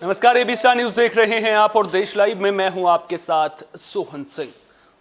नमस्कार, ABC star news देख रहे हैं आप और देश लाइव में मैं हूं आपके साथ सोहन सिंह।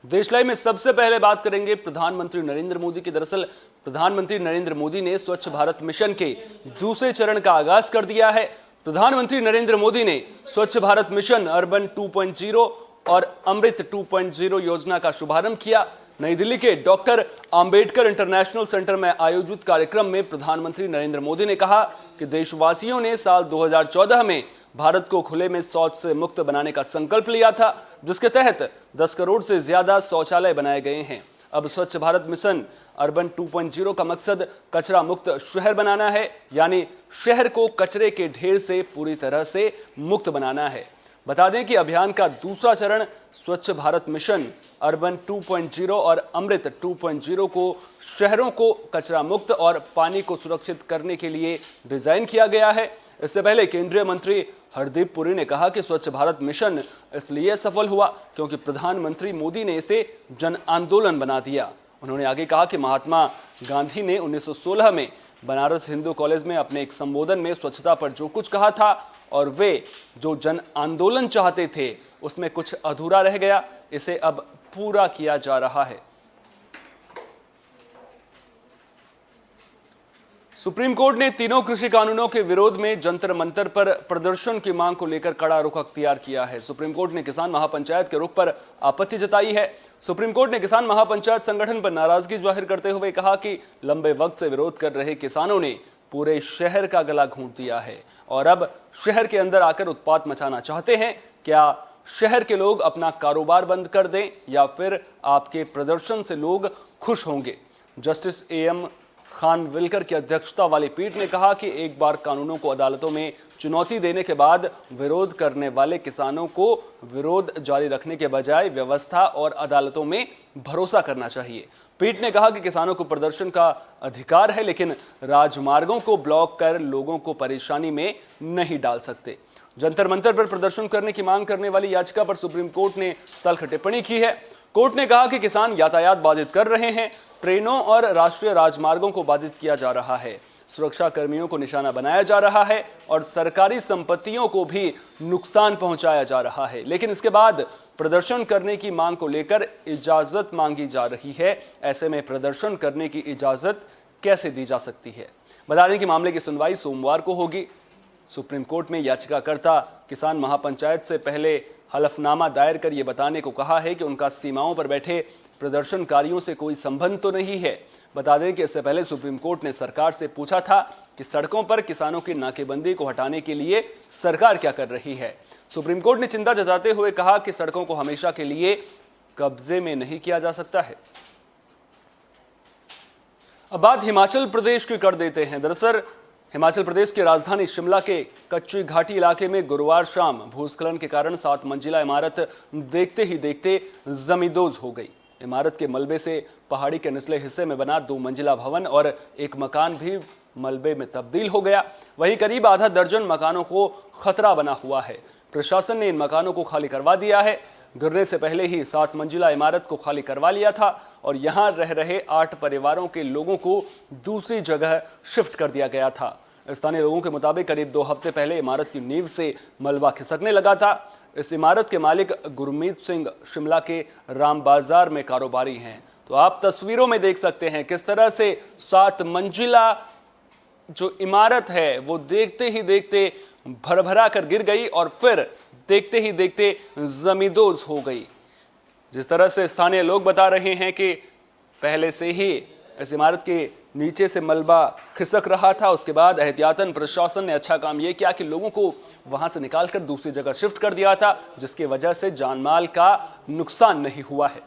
देश लाइव में सबसे पहले बात करेंगे प्रधानमंत्री नरेंद्र मोदी की। दरअसल प्रधानमंत्री नरेंद्र मोदी ने स्वच्छ भारत मिशन के दूसरे चरण का आगाज कर दिया है। प्रधानमंत्री नरेंद्र मोदी ने स्वच्छ भारत मिशन अर्बन 2.0 और अमृत 2.0 योजना का शुभारंभ किया। नई दिल्ली के डॉक्टर अंबेडकर इंटरनेशनल सेंटर में आयोजित कार्यक्रम में प्रधानमंत्री नरेंद्र मोदी ने कहा कि देशवासियों ने साल 2014 में भारत को खुले में शौच से मुक्त बनाने का संकल्प लिया था, जिसके तहत 10 करोड़ से ज्यादा शौचालय बनाए गए हैं। अब स्वच्छ भारत मिशन अर्बन 2.0 का मकसद कचरा मुक्त शहर बनाना है, यानी शहर को कचरे के ढेर से पूरी तरह से मुक्त बनाना है। बता दें कि अभियान का दूसरा चरण स्वच्छ भारत मिशन अर्बन 2.0 और अमृत 2.0 को शहरों को कचरा मुक्त और पानी को सुरक्षित करने के लिए डिजाइन किया गया है। इससे पहले केंद्रीय मंत्री हरदीप पुरी ने कहा कि स्वच्छ भारत मिशन इसलिए सफल हुआ क्योंकि प्रधानमंत्री मोदी ने इसे जन आंदोलन बना दिया। उन्होंने आगे कहा कि महात्मा गांधी ने 1916 में बनारस हिंदू कॉलेज में अपने एक संबोधन में स्वच्छता पर जो कुछ कहा था और वे जो जन आंदोलन चाहते थे उसमें कुछ अधूरा रह गया, इसे अब पूरा किया जा रहा है। सुप्रीम कोर्ट ने तीनों कृषि कानूनों के विरोध में जंतर मंतर पर प्रदर्शन की मांग को लेकर कड़ा रुख अख्तियार किया है। सुप्रीम कोर्ट ने किसान महापंचायत के रुख पर आपत्ति जताई है। सुप्रीम कोर्ट ने किसान महापंचायत संगठन पर नाराजगी जाहिर करते हुए कहा कि लंबे वक्त से विरोध कर रहे किसानों ने पूरे शहर का गला घोंट दिया है और अब शहर के अंदर आकर उत्पात मचाना चाहते हैं। क्या शहर के लोग अपना कारोबार बंद कर दें या फिर आपके प्रदर्शन से लोग खुश होंगे? जस्टिस एएम खानविलकर की अध्यक्षता वाली पीठ ने कहा कि एक बार कानूनों को अदालतों में चुनौती देने के बाद विरोध करने वाले किसानों को विरोध जारी रखने के बजाय व्यवस्था और अदालतों में भरोसा करना चाहिए। पीठ ने कहा कि किसानों को प्रदर्शन का अधिकार है, लेकिन राजमार्गों को ब्लॉक कर लोगों को परेशानी में नहीं डाल सकते। जंतर मंतर पर प्रदर्शन करने की मांग करने वाली याचिका पर सुप्रीम कोर्ट ने तल्ख टिप्पणी की है। कोर्ट ने कहा कि किसान यातायात बाधित कर रहे हैं, ट्रेनों और राष्ट्रीय राजमार्गों को बाधित किया जा रहा है, सुरक्षा कर्मियों को निशाना बनाया जा रहा है और सरकारी संपत्तियों को भी नुकसान पहुंचाया जा रहा है। लेकिन इसके बाद प्रदर्शन करने की मांग को लेकर इजाजत मांगी जा रही है। ऐसे में प्रदर्शन करने की इजाजत कैसे दी जा सकती है? बता दें कि मामले की सुनवाई सोमवार को होगी। सुप्रीम कोर्ट में याचिकाकर्ता किसान महापंचायत से पहले हलफनामा दायर कर यह बताने को कहा है कि उनका सीमाओं पर बैठे प्रदर्शनकारियों से कोई संबंध तो नहीं है। बता दें कि इससे पहले सुप्रीम कोर्ट ने सरकार से पूछा था कि सड़कों पर किसानों की नाकेबंदी को हटाने के लिए सरकार क्या कर रही है। सुप्रीम कोर्ट ने चिंता जताते हुए कहा कि सड़कों को हमेशा के लिए कब्जे में नहीं किया जा सकता है। अब बात हिमाचल प्रदेश की कर देते हैं। दरअसल हिमाचल प्रदेश की राजधानी शिमला के कच्ची घाटी इलाके में गुरुवार शाम भूस्खलन के कारण 7 मंजिला इमारत देखते ही देखते जमींदोज हो गई। इमारत के मलबे से पहाड़ी के निचले हिस्से में बना 2 मंजिला भवन और एक मकान भी मलबे में तब्दील हो गया। वहीं करीब आधा दर्जन मकानों को खतरा बना हुआ है। प्रशासन ने इन मकानों को खाली करवा दिया है। गिरने से पहले ही 7 मंजिला इमारत को खाली करवा लिया था और यहां रह रहे 8 परिवारों के लोगों को दूसरी जगह शिफ्ट कर दिया गया था। स्थानीय लोगों के मुताबिक करीब 2 हफ्ते पहले इमारत की नींव से मलबा खिसकने लगा था। इस इमारत के मालिक गुरमीत सिंह शिमला के राम बाजार में कारोबारी हैं। तो आप तस्वीरों में देख सकते हैं किस तरह से 7 मंजिला जो इमारत है वो देखते ही देखते भरभरा कर गिर गई और फिर देखते ही देखते जमींदोज हो गई। जिस तरह से स्थानीय लोग बता रहे हैं कि पहले से ही इस इमारत के नीचे से मलबा खिसक रहा था, उसके बाद एहतियातन प्रशासन ने अच्छा काम यह किया कि लोगों को वहां से निकालकर दूसरी जगह शिफ्ट कर दिया था, जिसकी वजह से जानमाल का नुकसान नहीं हुआ है।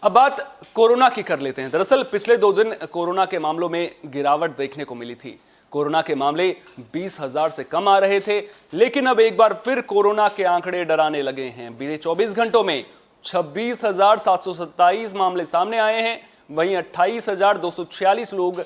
अब बात कोरोना की कर लेते हैं। दरअसल पिछले 2 दिन कोरोना के मामलों में गिरावट देखने को मिली थी। कोरोना के मामले 20,000 से कम आ रहे थे, लेकिन अब एक बार फिर कोरोना के आंकड़े डराने लगे हैं। बीते 24 घंटों में 26,727 मामले सामने आए हैं, वहीं 28,246 लोग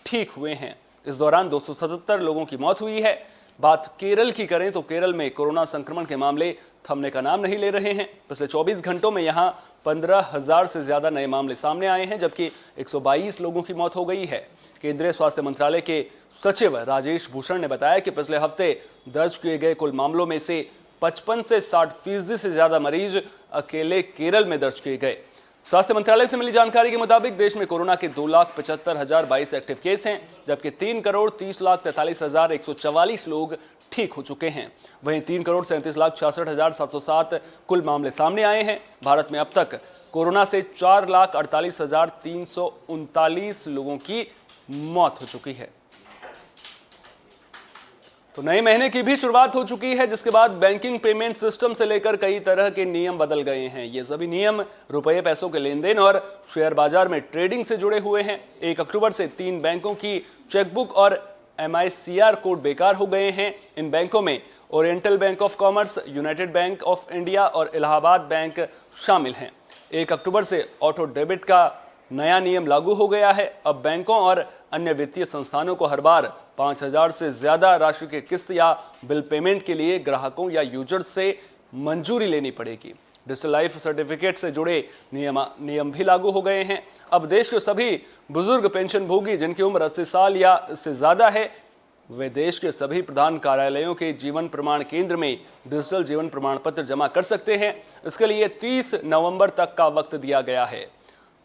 ठीक हुए हैं। इस दौरान 277 लोगों की मौत हुई है। बात केरल की करें तो केरल में कोरोना संक्रमण के मामले थमने का नाम नहीं ले रहे हैं। पिछले 24 घंटों में यहां 15,000 से ज्यादा नए मामले सामने आए हैं, जबकि 122 लोगों की मौत हो गई है। केंद्रीय स्वास्थ्य मंत्रालय के सचिव राजेश भूषण ने बताया कि पिछले हफ्ते दर्ज किए गए कुल मामलों में से 55 से 60% से ज्यादा मरीज अकेले केरल में दर्ज किए गए। स्वास्थ्य मंत्रालय से मिली जानकारी के मुताबिक देश में कोरोना के 2,75,022 एक्टिव केस हैं, जबकि 3,30,43,144 लोग ठीक हो चुके हैं। वहीं 3,37,66,707 कुल मामले सामने आए हैं। भारत में अब तक कोरोना से 4,48,339 लोगों की मौत हो चुकी है। तो नए महीने की भी शुरुआत हो चुकी है, जिसके बाद बैंकिंग पेमेंट सिस्टम से लेकर कई तरह के नियम बदल गए हैं। ये सभी नियम रुपये पैसों के लेन देन और शेयर बाजार में ट्रेडिंग से जुड़े हुए हैं। 1 अक्टूबर से 3 बैंकों की चेकबुक और MICR कोड बेकार हो गए हैं। इन बैंकों में oriental bank of commerce, United bank of India और इलाहाबाद बैंक शामिल हैं। 1 अक्टूबर से ऑटो डेबिट का नया नियम लागू हो गया है। अब बैंकों और अन्य वित्तीय संस्थानों को हर बार 5,000 से ज्यादा राशि के किस्त या बिल पेमेंट के लिए ग्राहकों या यूजर्स से मंजूरी लेनी पड़ेगी। डिजिटल लाइफ सर्टिफिकेट से जुड़े नियम भी लागू हो गए हैं। अब देश के सभी बुजुर्ग पेंशन भोगी जिनकी उम्र 80 साल या इससे ज्यादा है, वे देश के सभी प्रधान कार्यालयों के जीवन प्रमाण केंद्र में डिजिटल जीवन प्रमाण पत्र जमा कर सकते हैं। इसके लिए 30 नवंबर तक का वक्त दिया गया है।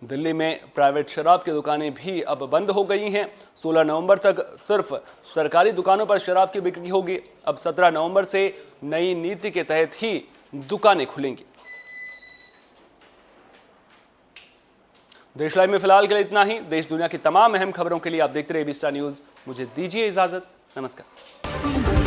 दिल्ली में प्राइवेट शराब की दुकानें भी अब बंद हो गई हैं। 16 नवंबर तक सिर्फ सरकारी दुकानों पर शराब की बिक्री होगी। अब 17 नवंबर से नई नीति के तहत ही दुकानें खुलेंगी। देश लाइव में फिलहाल के लिए इतना ही। देश दुनिया की तमाम अहम खबरों के लिए आप देखते रहिए बी स्टार न्यूज। मुझे दीजिए इजाजत। नमस्कार।